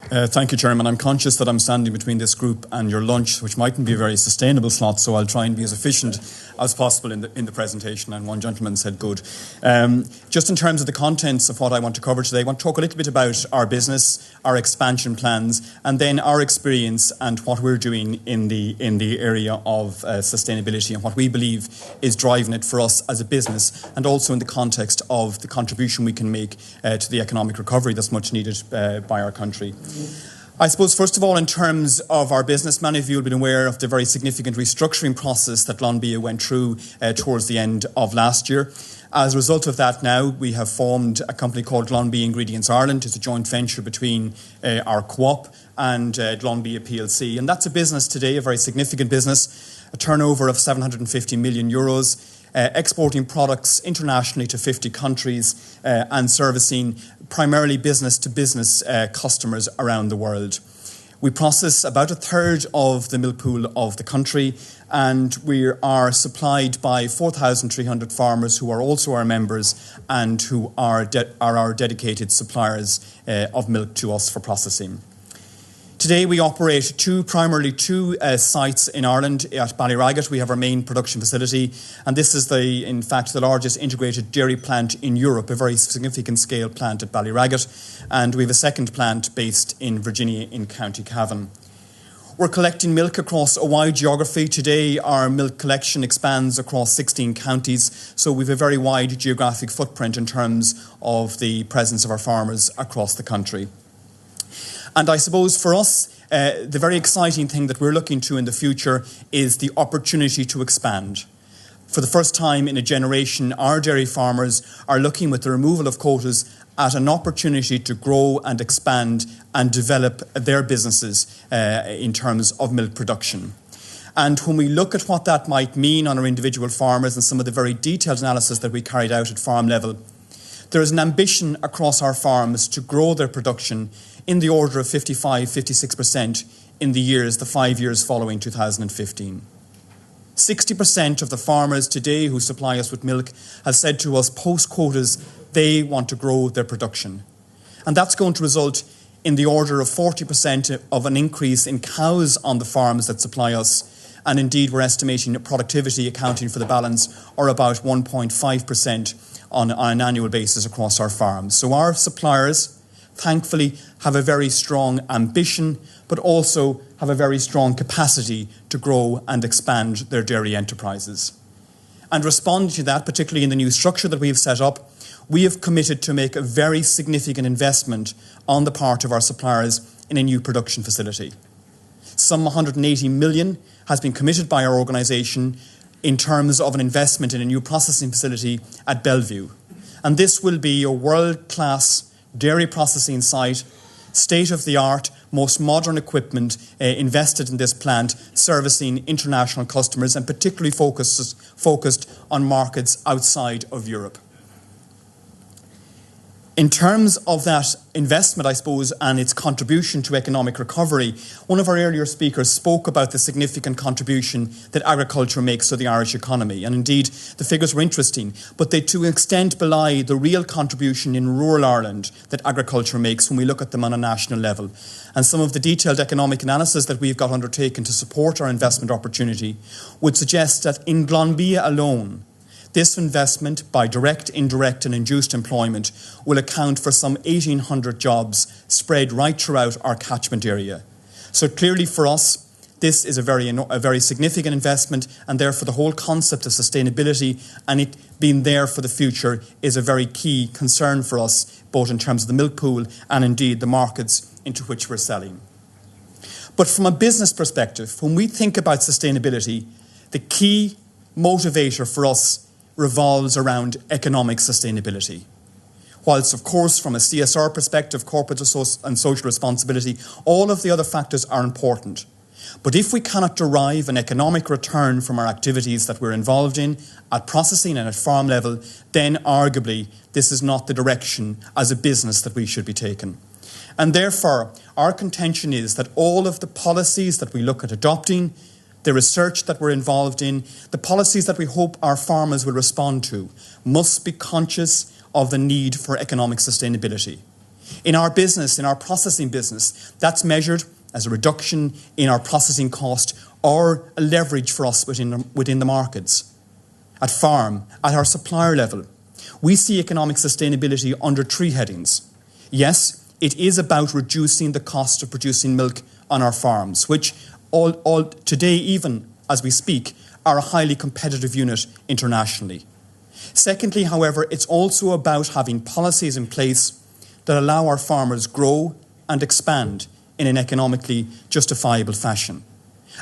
Thank you, Chairman. I'm conscious that I'm standing between this group and your lunch, which mightn't be a very sustainable slot, so I'll try and be as efficient as possible in the presentation, and one gentleman said good. Just in terms of the contents of what I want to cover today, I want to talk a little bit about our business, our expansion plans, and then our experience and what we're doing in the area of sustainability and what we believe is driving it for us as a business, and also in the context of the contribution we can make to the economic recovery that's much needed by our country. I suppose, first of all, in terms of our business, many of you have been aware of the very significant restructuring process that Glanbia went through towards the end of last year. As a result of that now, we have formed a company called Glanbia Ingredients Ireland. It's a joint venture between our co-op and Glanbia PLC. And that's a business today, a very significant business, a turnover of 750 million euros, exporting products internationally to 50 countries and servicing primarily business-to-business customers around the world. We process about a third of the milk pool of the country, and we are supplied by 4,300 farmers who are also our members and who are our dedicated suppliers of milk to us for processing. Today we operate primarily two sites in Ireland. At Ballyragget we have our main production facility, and this is in fact the largest integrated dairy plant in Europe, a very significant scale plant at Ballyragget, and we have a second plant based in Virginia in County Cavan. We're collecting milk across a wide geography. Today our milk collection expands across 16 counties, so we have a very wide geographic footprint in terms of the presence of our farmers across the country. And I suppose for us, the very exciting thing that we're looking to in the future is the opportunity to expand. For the first time in a generation, our dairy farmers are looking, with the removal of quotas, at an opportunity to grow and expand and develop their businesses in terms of milk production. And when we look at what that might mean on our individual farmers and some of the very detailed analysis that we carried out at farm level, there is an ambition across our farms to grow their production in the order of 55-56% in the 5 years following 2015. 60% of the farmers today who supply us with milk have said to us post-quotas they want to grow their production. And that's going to result in the order of 40% of an increase in cows on the farms that supply us. And indeed, we're estimating productivity accounting for the balance, or about 1.5% on an annual basis across our farms. So our suppliers, thankfully, have a very strong ambition, but also have a very strong capacity to grow and expand their dairy enterprises. And responding to that, particularly in the new structure that we have set up, we have committed to make a very significant investment on the part of our suppliers in a new production facility. Some 180 million has been committed by our organisation in terms of an investment in a new processing facility at Bellevue. And this will be a world-class dairy processing site, state-of-the-art, most modern equipment invested in this plant, servicing international customers and particularly focused on markets outside of Europe. In terms of that investment, I suppose, and its contribution to economic recovery, one of our earlier speakers spoke about the significant contribution that agriculture makes to the Irish economy. And indeed, the figures were interesting, but they to an extent belie the real contribution in rural Ireland that agriculture makes when we look at them on a national level. And some of the detailed economic analysis that we've got undertaken to support our investment opportunity would suggest that in Glanbia alone, this investment, by direct, indirect and induced employment, will account for some 1,800 jobs spread right throughout our catchment area. So clearly for us, this is a very significant investment, and therefore the whole concept of sustainability and it being there for the future is a very key concern for us, both in terms of the milk pool and indeed the markets into which we're selling. But from a business perspective, when we think about sustainability, the key motivator for us revolves around economic sustainability. Whilst, of course, from a CSR perspective, corporate and social responsibility, all of the other factors are important. But if we cannot derive an economic return from our activities that we're involved in at processing and at farm level, then arguably this is not the direction as a business that we should be taking. And therefore, our contention is that all of the policies that we look at adopting, the research that we're involved in, the policies that we hope our farmers will respond to, must be conscious of the need for economic sustainability. In our business, in our processing business, that's measured as a reduction in our processing cost or a leverage for us within the markets. At farm, at our supplier level, we see economic sustainability under 3 headings. Yes, it is about reducing the cost of producing milk on our farms, which all today, even as we speak, are a highly competitive unit internationally. Secondly, however, it's also about having policies in place that allow our farmers grow and expand in an economically justifiable fashion.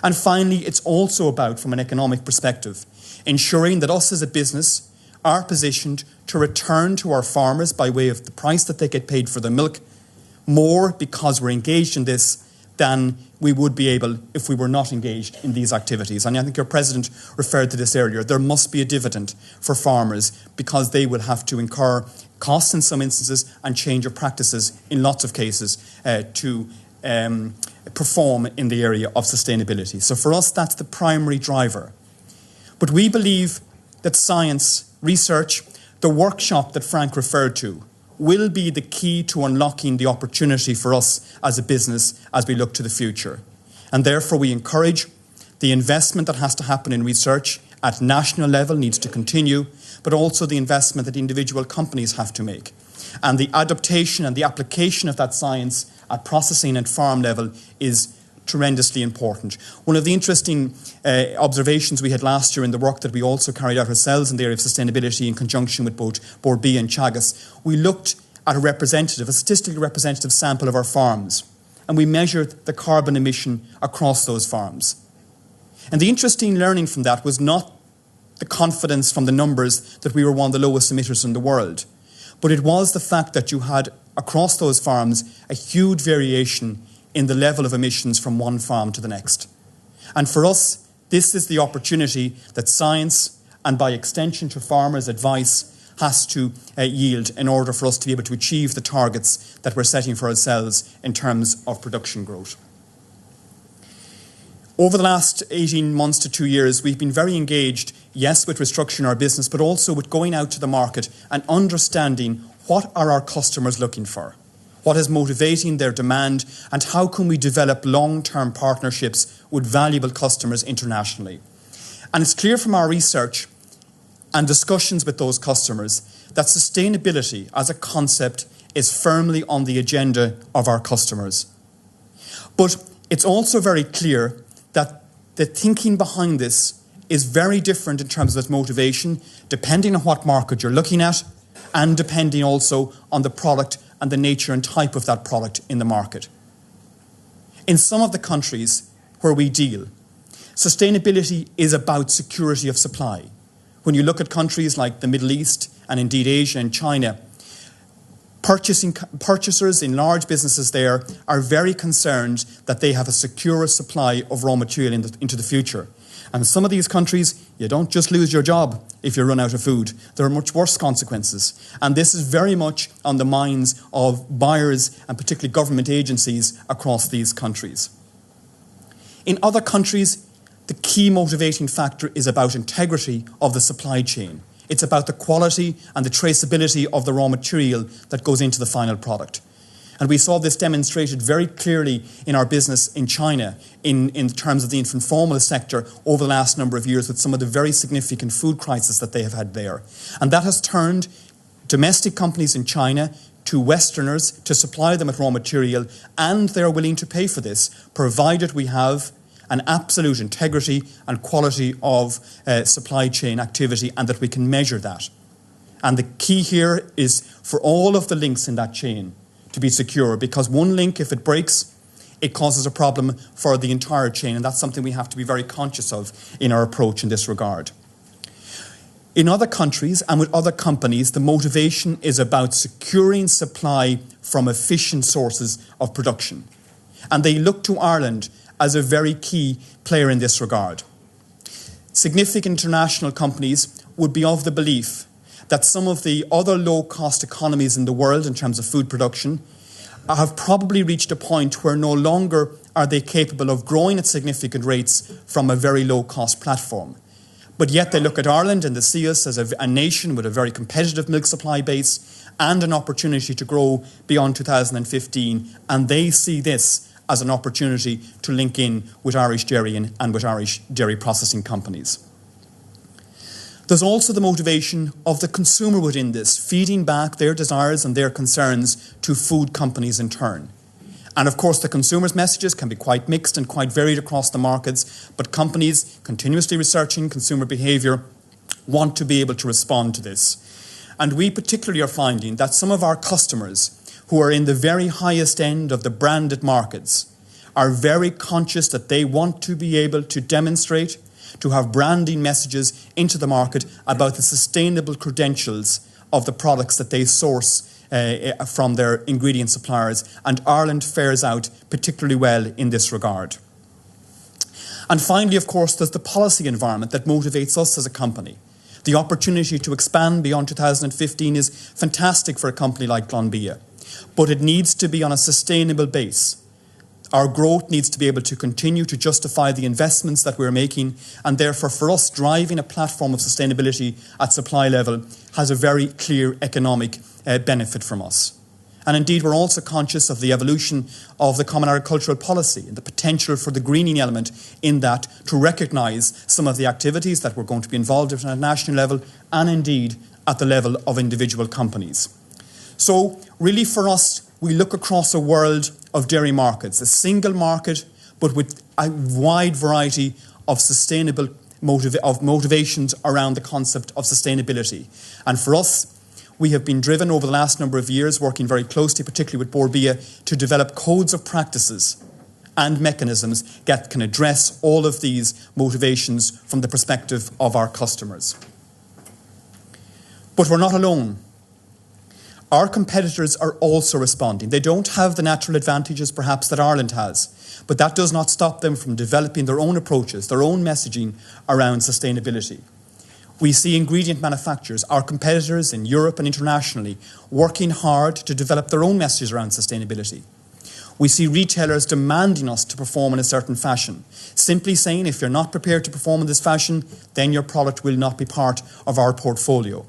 And finally, it's also about, from an economic perspective, ensuring that us as a business are positioned to return to our farmers by way of the price that they get paid for the milk more because we're engaged in this than we would be able if we were not engaged in these activities. And I think your President referred to this earlier. There must be a dividend for farmers because they will have to incur costs in some instances and change of practices in lots of cases to perform in the area of sustainability. So for us, that's the primary driver. But we believe that science, research, the workshop that Frank referred to, will be the key to unlocking the opportunity for us as a business as we look to the future. And therefore we encourage the investment that has to happen in research at national level needs to continue, but also the investment that individual companies have to make. And the adaptation and the application of that science at processing and farm level is tremendously important. One of the interesting observations we had last year in the work that we also carried out ourselves in the area of sustainability in conjunction with both Bord-Bia and Teagasc, we looked at a statistically representative sample of our farms, and we measured the carbon emission across those farms. And the interesting learning from that was not the confidence from the numbers that we were one of the lowest emitters in the world, but it was the fact that you had across those farms a huge variation in the level of emissions from one farm to the next. And for us, this is the opportunity that science, and by extension to farmers' advice, has to yield in order for us to be able to achieve the targets that we're setting for ourselves in terms of production growth. Over the last 18 months to 2 years, we've been very engaged, yes, with restructuring our business, but also with going out to the market and understanding what are our customers looking for, what is motivating their demand, and how can we develop long-term partnerships with valuable customers internationally. And it's clear from our research and discussions with those customers that sustainability as a concept is firmly on the agenda of our customers. But it's also very clear that the thinking behind this is very different in terms of its motivation, depending on what market you're looking at, and depending also on the product and the nature and type of that product in the market. In some of the countries where we deal, sustainability is about security of supply. When you look at countries like the Middle East and indeed Asia and China, purchasers in large businesses there are very concerned that they have a secure supply of raw material into the future. And in some of these countries, you don't just lose your job if you run out of food. There are much worse consequences. And this is very much on the minds of buyers and particularly government agencies across these countries. In other countries, the key motivating factor is about integrity of the supply chain. It's about the quality and the traceability of the raw material that goes into the final product. And we saw this demonstrated very clearly in our business in China in terms of the infant formula sector over the last number of years with some of the very significant food crises that they have had there. And that has turned domestic companies in China to Westerners to supply them with raw material, and they're willing to pay for this, provided we have an absolute integrity and quality of supply chain activity and that we can measure that. And the key here is for all of the links in that chain to be secure, because one link, if it breaks, it causes a problem for the entire chain, and that's something we have to be very conscious of in our approach in this regard. In other countries and with other companies, the motivation is about securing supply from efficient sources of production. And they look to Ireland as a very key player in this regard. Significant international companies would be of the belief that some of the other low-cost economies in the world in terms of food production have probably reached a point where no longer are they capable of growing at significant rates from a very low-cost platform. But yet they look at Ireland and they see us as a nation with a very competitive milk supply base and an opportunity to grow beyond 2015, and they see this as an opportunity to link in with Irish dairy and with Irish dairy processing companies. There's also the motivation of the consumer within this, feeding back their desires and their concerns to food companies in turn. And of course, the consumer's messages can be quite mixed and quite varied across the markets, but companies continuously researching consumer behaviour want to be able to respond to this. And we particularly are finding that some of our customers who are in the very highest end of the branded markets are very conscious that they want to be able to demonstrate, to have branding messages into the market about the sustainable credentials of the products that they source from their ingredient suppliers, and Ireland fares out particularly well in this regard. And finally, of course, there's the policy environment that motivates us as a company. The opportunity to expand beyond 2015 is fantastic for a company like Glanbia, but it needs to be on a sustainable base. Our growth needs to be able to continue to justify the investments that we're making, and therefore for us, driving a platform of sustainability at supply level has a very clear economic benefit from us. And indeed, we're also conscious of the evolution of the Common Agricultural Policy and the potential for the greening element in that to recognise some of the activities that we're going to be involved in at a national level and indeed at the level of individual companies. So really for us, we look across a world of dairy markets, a single market, but with a wide variety of sustainable motivations around the concept of sustainability. And for us, we have been driven over the last number of years, working very closely, particularly with Bord Bia, to develop codes of practices and mechanisms that can address all of these motivations from the perspective of our customers. But we're not alone. Our competitors are also responding. They don't have the natural advantages perhaps that Ireland has, but that does not stop them from developing their own approaches, their own messaging around sustainability. We see ingredient manufacturers, our competitors in Europe and internationally, working hard to develop their own messages around sustainability. We see retailers demanding us to perform in a certain fashion, simply saying if you're not prepared to perform in this fashion, then your product will not be part of our portfolio.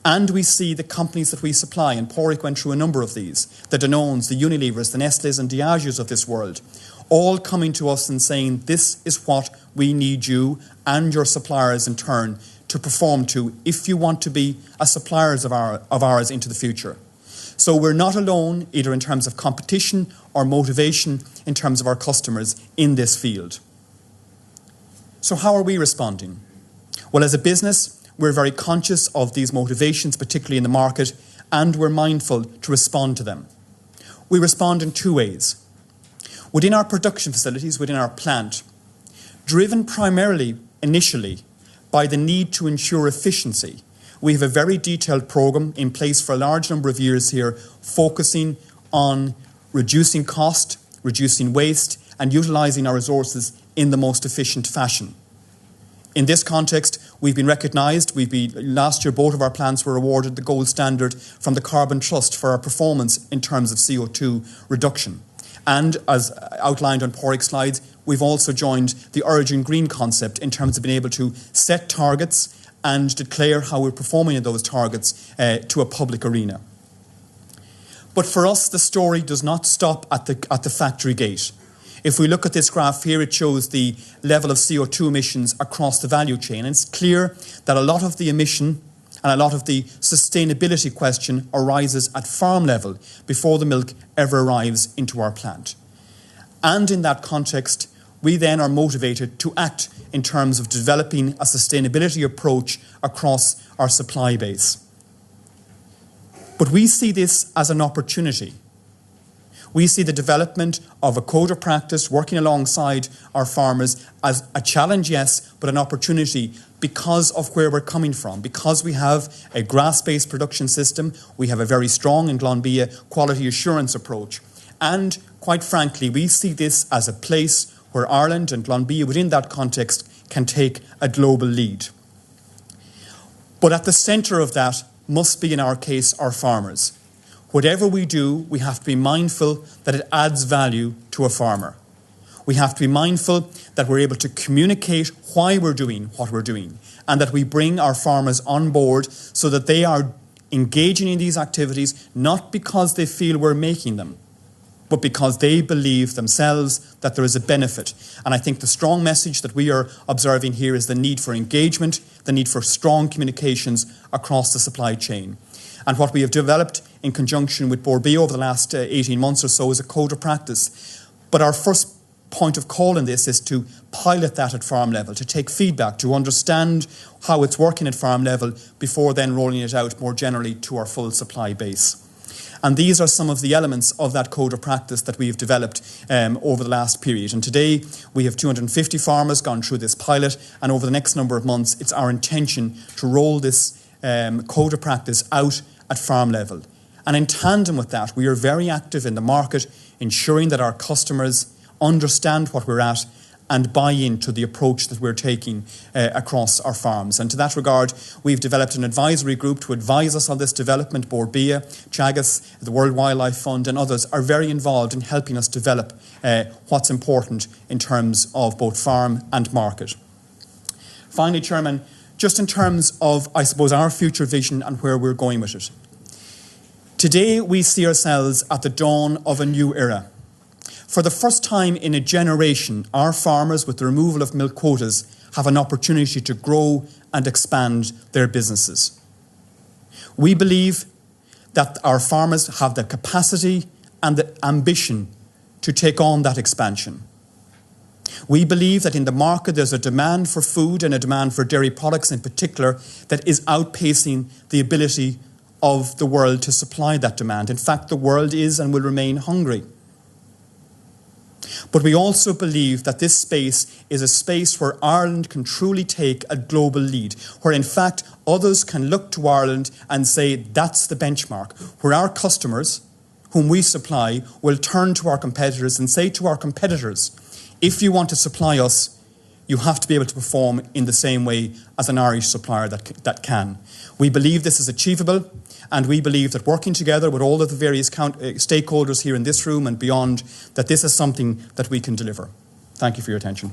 And we see the companies that we supply, and Pádraig went through a number of these, the Danones, the Unilevers, the Nestlés and Diageos of this world, all coming to us and saying this is what we need you and your suppliers in turn to perform to if you want to be a suppliers of ours into the future. So we're not alone either in terms of competition or motivation in terms of our customers in this field. So how are we responding? Well, as a business, we're very conscious of these motivations, particularly in the market, and we're mindful to respond to them. We respond in two ways. Within our production facilities, within our plant, driven primarily initially by the need to ensure efficiency, we have a very detailed programme in place for a large number of years here, focusing on reducing cost, reducing waste, and utilising our resources in the most efficient fashion. In this context, we've been recognised. Last year, both of our plants were awarded the gold standard from the Carbon Trust for our performance in terms of CO2 reduction. And as outlined on Pádraig's slides, we've also joined the Origin Green concept in terms of being able to set targets and declare how we're performing in those targets to a public arena. But for us, the story does not stop at the factory gate. If we look at this graph here, it shows the level of CO2 emissions across the value chain. And it's clear that a lot of the emission and a lot of the sustainability question arises at farm level before the milk ever arrives into our plant. And in that context, we then are motivated to act in terms of developing a sustainability approach across our supply base. But we see this as an opportunity. We see the development of a code of practice working alongside our farmers as a challenge, yes, but an opportunity because of where we're coming from. Because we have a grass-based production system, we have a very strong in Glanbia quality assurance approach. And quite frankly, we see this as a place where Ireland and Glanbia within that context can take a global lead. But at the centre of that must be, in our case, our farmers. Whatever we do, we have to be mindful that it adds value to a farmer. We have to be mindful that we're able to communicate why we're doing what we're doing, and that we bring our farmers on board so that they are engaging in these activities not because they feel we're making them, but because they believe themselves that there is a benefit. And I think the strong message that we are observing here is the need for engagement, the need for strong communications across the supply chain. And what we have developed in conjunction with Glanbia over the last 18 months or so is a code of practice. But our first point of call in this is to pilot that at farm level, to take feedback, to understand how it's working at farm level before then rolling it out more generally to our full supply base. And these are some of the elements of that code of practice that we have developed over the last period. And today we have 250 farmers gone through this pilot, and over the next number of months it's our intention to roll this code of practice out at farm level. And in tandem with that, we are very active in the market, ensuring that our customers understand what we're at and buy into the approach that we're taking across our farms. And to that regard, we've developed an advisory group to advise us on this development. Glanbia, Teagasc, the World Wildlife Fund and others are very involved in helping us develop what's important in terms of both farm and market. Finally, Chairman, just in terms of, I suppose, our future vision and where we're going with it. Today, we see ourselves at the dawn of a new era. For the first time in a generation, our farmers, with the removal of milk quotas, have an opportunity to grow and expand their businesses. We believe that our farmers have the capacity and the ambition to take on that expansion. We believe that in the market there's a demand for food and a demand for dairy products in particular that is outpacing the ability of the world to supply that demand. In fact, the world is and will remain hungry. But we also believe that this space is a space where Ireland can truly take a global lead, where in fact others can look to Ireland and say that's the benchmark, where our customers, whom we supply, will turn to our competitors and say to our competitors, if you want to supply us, you have to be able to perform in the same way as an Irish supplier that can. We believe this is achievable, and we believe that working together with all of the various stakeholders here in this room and beyond, that this is something that we can deliver. Thank you for your attention.